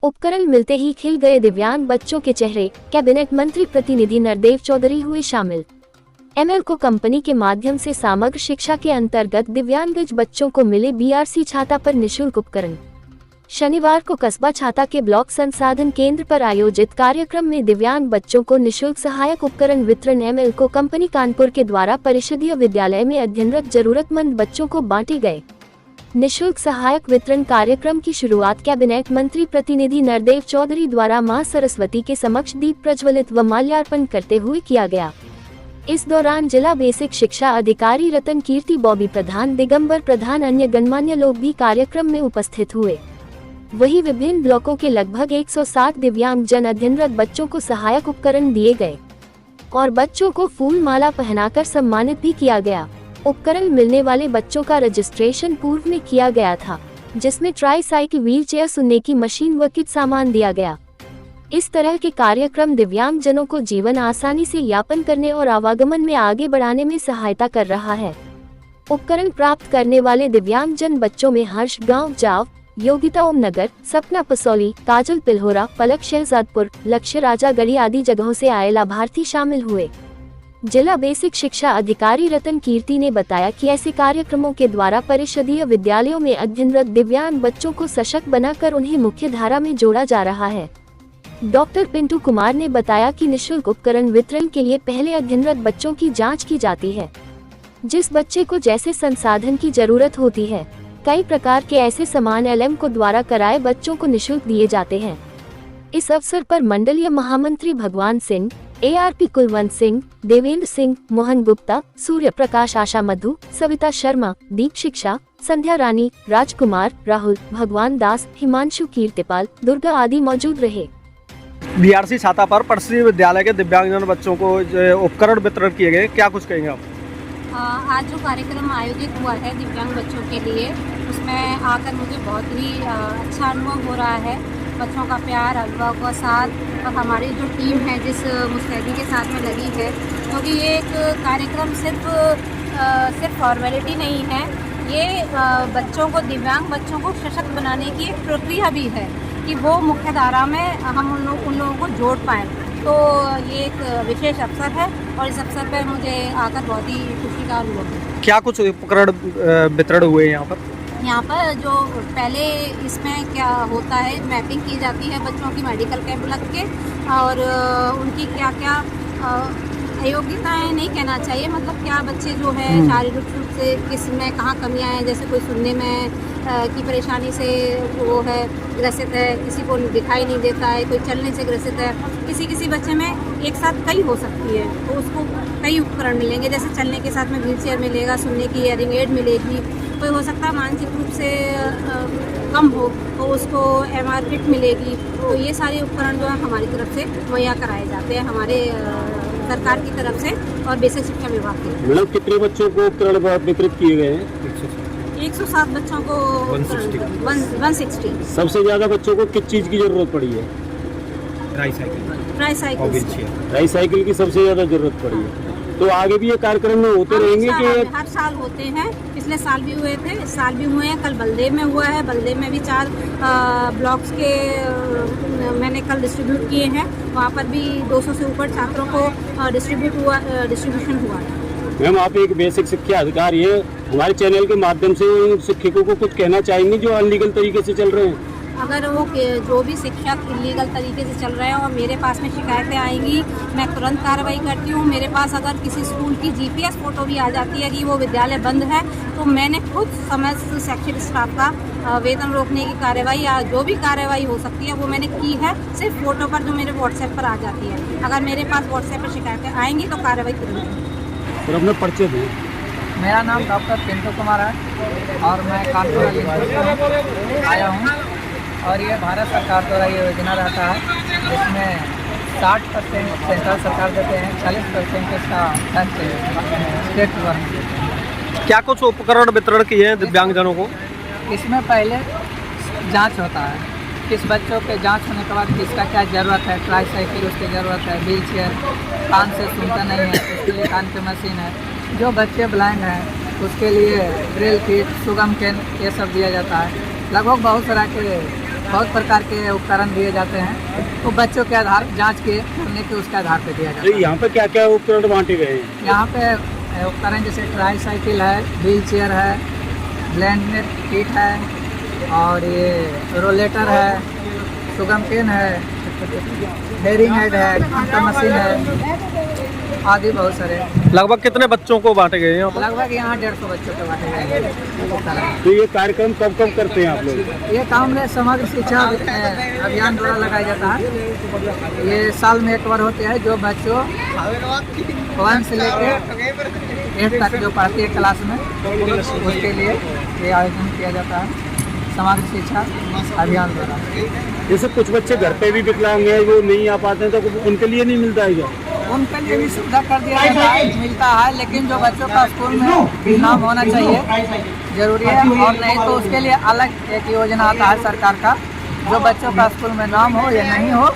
उपकरण मिलते ही खिल गए दिव्यांग बच्चों के चेहरे। कैबिनेट मंत्री प्रतिनिधि नरदेव चौधरी हुए शामिल। एमएलको कंपनी के माध्यम से समग्र शिक्षा के अंतर्गत दिव्यांगज बच्चों को मिले बीआरसी छाता पर निःशुल्क उपकरण। शनिवार को कस्बा छाता के ब्लॉक संसाधन केंद्र पर आयोजित कार्यक्रम में दिव्यांग बच्चों को निःशुल्क सहायक उपकरण वितरण एमएलको कंपनी कानपुर के द्वारा परिषदीय विद्यालय में अध्ययनरत जरूरतमंद बच्चों को बांटे गए। निःशुल्क सहायक वितरण कार्यक्रम की शुरुआत कैबिनेट मंत्री प्रतिनिधि नरदेव चौधरी द्वारा मां सरस्वती के समक्ष दीप प्रज्वलित व माल्यार्पण करते हुए किया गया। इस दौरान जिला बेसिक शिक्षा अधिकारी रतन कीर्ति, बॉबी प्रधान, दिगंबर प्रधान, अन्य गणमान्य लोग भी कार्यक्रम में उपस्थित हुए। वहीं विभिन्न ब्लॉकों के लगभग 160 दिव्यांग जन अध्ययनरत बच्चों को सहायक उपकरण दिए गए और बच्चों को फूल माला पहनाकर सम्मानित भी किया गया। उपकरण मिलने वाले बच्चों का रजिस्ट्रेशन पूर्व में किया गया था, जिसमें ट्राईसाइकिल, व्हीलचेयर, सुनने की मशीन व किट सामान दिया गया। इस तरह के कार्यक्रम दिव्यांग जनों को जीवन आसानी से यापन करने और आवागमन में आगे बढ़ाने में सहायता कर रहा है। उपकरण प्राप्त करने वाले दिव्यांग जन बच्चों में हर्ष गांव जाव, योगिता ओम नगर, सपना पसौली, काजल पिल्होरा, पलक शहजादपुर, लक्ष्य राजागढ़ी आदि जगहों से आए लाभार्थी शामिल हुए। जिला बेसिक शिक्षा अधिकारी रतन कीर्ति ने बताया कि ऐसे कार्यक्रमों के द्वारा परिषदीय विद्यालयों में अध्ययनरत दिव्यांग बच्चों को सशक्त बनाकर उन्हें मुख्य धारा में जोड़ा जा रहा है। डॉक्टर पिंटू कुमार ने बताया कि निःशुल्क उपकरण वितरण के लिए पहले अध्ययनरत बच्चों की जांच की जाती है। जिस बच्चे को जैसे संसाधन की जरूरत होती है, कई प्रकार के ऐसे सामान एलएम को द्वारा कराए बच्चों को निःशुल्क दिए जाते हैं। इस अवसर पर मंडलीय महामंत्री भगवान सिंह, ARP कुलवंत सिंह, देवेंद्र सिंह, मोहन गुप्ता, सूर्य प्रकाश, आशा मधु, सविता शर्मा, दीप शिक्षा, संध्या रानी, राजकुमार, राहुल, भगवान दास, हिमांशु कीर्तिपाल, दुर्गा आदि मौजूद रहे। बीआरसी छाता पर परिषदीय विद्यालय के दिव्यांगजन बच्चों को उपकरण वितरण किए गए, क्या कुछ कहेंगे आप? आज जो कार्यक्रम आयोजित हुआ है दिव्यांग बच्चों के लिए, उसमें आकर मुझे बहुत ही अच्छा अनुभव हो रहा है। बच्चों का प्यार, अभिभावकों का साथ और हमारी जो टीम है जिस मुस्तैदी के साथ में लगी है, क्योंकि ये एक कार्यक्रम सिर्फ फॉर्मेलिटी नहीं है, ये बच्चों को, दिव्यांग बच्चों को सशक्त बनाने की एक प्रक्रिया भी है कि वो मुख्य धारा में हम उन लोगों को जोड़ पाएँ। तो ये एक विशेष अवसर है और इस अवसर पर मुझे आकर बहुत ही खुशी का अनुभव है। क्या कुछ उपकरण वितरण हुए यहाँ पर? यहाँ पर जो पहले इसमें क्या होता है, मैपिंग की जाती है बच्चों की मेडिकल कैंप लग के, और उनकी क्या क्या अयोग्यताएँ नहीं कहना चाहिए, मतलब क्या बच्चे जो है शारीरिक रूप से किस में कहाँ कमियाँ हैं, जैसे कोई सुनने में की परेशानी से वो है ग्रसित है, किसी को दिखाई नहीं देता है, कोई चलने से ग्रसित है, किसी बच्चे में एक साथ कई हो सकती है, तो उसको कई उपकरण मिलेंगे, जैसे चलने के साथ में व्हीलचेयर मिलेगा, सुनने की हियरिंग एड मिलेगी, कोई हो सकता है मानसिक रूप से कम हो तो उसको MR किट मिलेगी। तो ये सारे उपकरण जो है हमारी तरफ से मुहैया कराए जाते हैं, हमारे सरकार की तरफ से और बेसिक शिक्षा विभाग की। मैडम, कितने बच्चों को उपकरण वितरित किए गए हैं? 107 बच्चों को 160। सबसे ज्यादा बच्चों को किस चीज की जरूरत पड़ी है? ट्राईसाइकिल की सबसे ज्यादा जरूरत पड़ी है। तो आगे भी ये कार्यक्रम में होते रहेंगे कि? हर साल होते हैं, पिछले साल भी हुए थे, इस साल भी हुए हैं। कल बलदेव में हुआ है, बलदेव में भी 4 ब्लॉक्स के मैंने कल डिस्ट्रीब्यूट किए हैं, वहाँ पर भी 200 से ऊपर छात्रों को डिस्ट्रीब्यूशन हुआ है। मैम, आप एक बेसिक शिक्षा अधिकारी है, हमारे चैनल के माध्यम से शिक्षकों को कुछ कहना चाहेंगे जो अनलीगल तरीके से चल रहे हैं? अगर वो जो भी शिक्षक इलीगल तरीके से चल रहे हैं और मेरे पास में शिकायतें आएंगी, मैं तुरंत कार्रवाई करती हूँ। मेरे पास अगर किसी स्कूल की GPS फोटो भी आ जाती है कि वो विद्यालय बंद है, तो मैंने खुद समस्त शैक्षिक स्टाफ का वेतन रोकने की कार्रवाई या जो भी कार्रवाई हो सकती है वो मैंने की है, सिर्फ फोटो पर जो मेरे WhatsApp पर आ जाती है। अगर मेरे पास WhatsApp पर शिकायतें आएंगी तो कार्रवाई करूँगी। और अपना परिचय दें। मेरा नाम डॉक्टर पिंटू कुमार है और मैं कानपुर आया हूँ, और ये भारत सरकार द्वारा ये योजना रहता है जिसमें 60% सेंट्रल सरकार देते हैं, 40% इसका टैक्स स्टेट वहन देते हैं। क्या कुछ उपकरण वितरण किए हैं दिव्यांगजनों को? इसमें पहले जांच होता है, किस बच्चों के जांच होने के बाद किसका क्या ज़रूरत है, ट्राईसाइकिल उसकी ज़रूरत है, व्हील चेयर, कान से सुनता नहीं है उसके लिए कान की मशीन है, जो बच्चे ब्लाइंड हैं उसके लिए ब्रेल किट, सुगम केन, ये सब दिया जाता है। लगभग बहुत तरह के बहुत प्रकार के उपकरण दिए जाते हैं, तो बच्चों के आधार जांच के करने के उसके आधार पर दिया जाता तो है। यहाँ पे क्या क्या उपकरण बांटे गए हैं? यहाँ पे उपकरण जैसे ट्राई साइकिल है, व्हील चेयर है, ब्लेंडर किट है, और ये रोलेटर है, सुगम पेन है, हेयरिंग हेड है, काउंटर मशीन है, आदि बहुत सारे। लगभग कितने बच्चों को बांटे गए हैं? लगभग यहाँ 150 बच्चों के बांटे गए हैं। तो ये कार्यक्रम कब कब करते हैं आप लोग? ये काम में समग्र शिक्षा अभियान द्वारा लगाया जाता है। ये साल में एक बार होते हैं, जो बच्चों 1 से लेकर 8 तक जो पढ़ती है क्लास में, उसके लिए ये आयोजन किया जाता है समग्र शिक्षा अभियान द्वारा। जैसे कुछ बच्चे घर पे भी विकलांग हैं, वो नहीं आ पाते हैं, तो उनके लिए नहीं मिलता है क्या? उनके लिए भी सुविधा कर दिया जाता है, मिलता है, लेकिन जो बच्चों का स्कूल में नाम होना चाहिए जरूरी है, और नहीं तो उसके लिए अलग एक योजना आता है सरकार का, जो बच्चों का स्कूल में नाम हो या नहीं हो,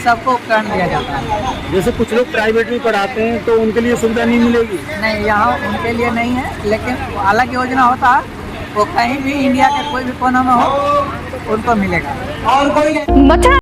सबको उपकरण दिया जाता है। जैसे कुछ लोग प्राइवेट में पढ़ाते हैं, तो उनके लिए सुविधा नहीं मिलेगी? नहीं, यहाँ उनके लिए नहीं है, लेकिन अलग योजना होता है, वो कहीं भी इंडिया के कोई भी कोना में हो उनको मिलेगा। और कोई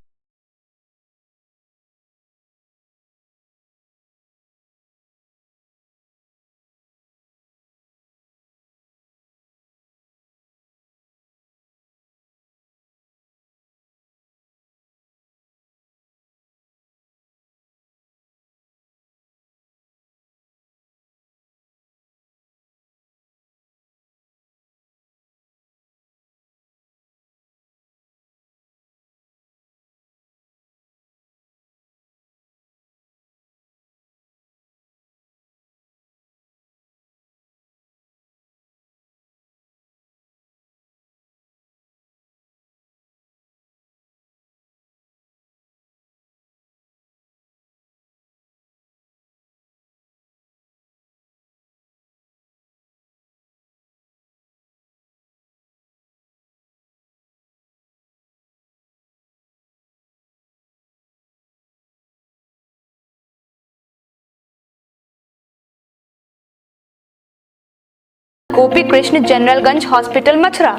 गोपी कृष्ण जनरलगंज हॉस्पिटल मथुरा।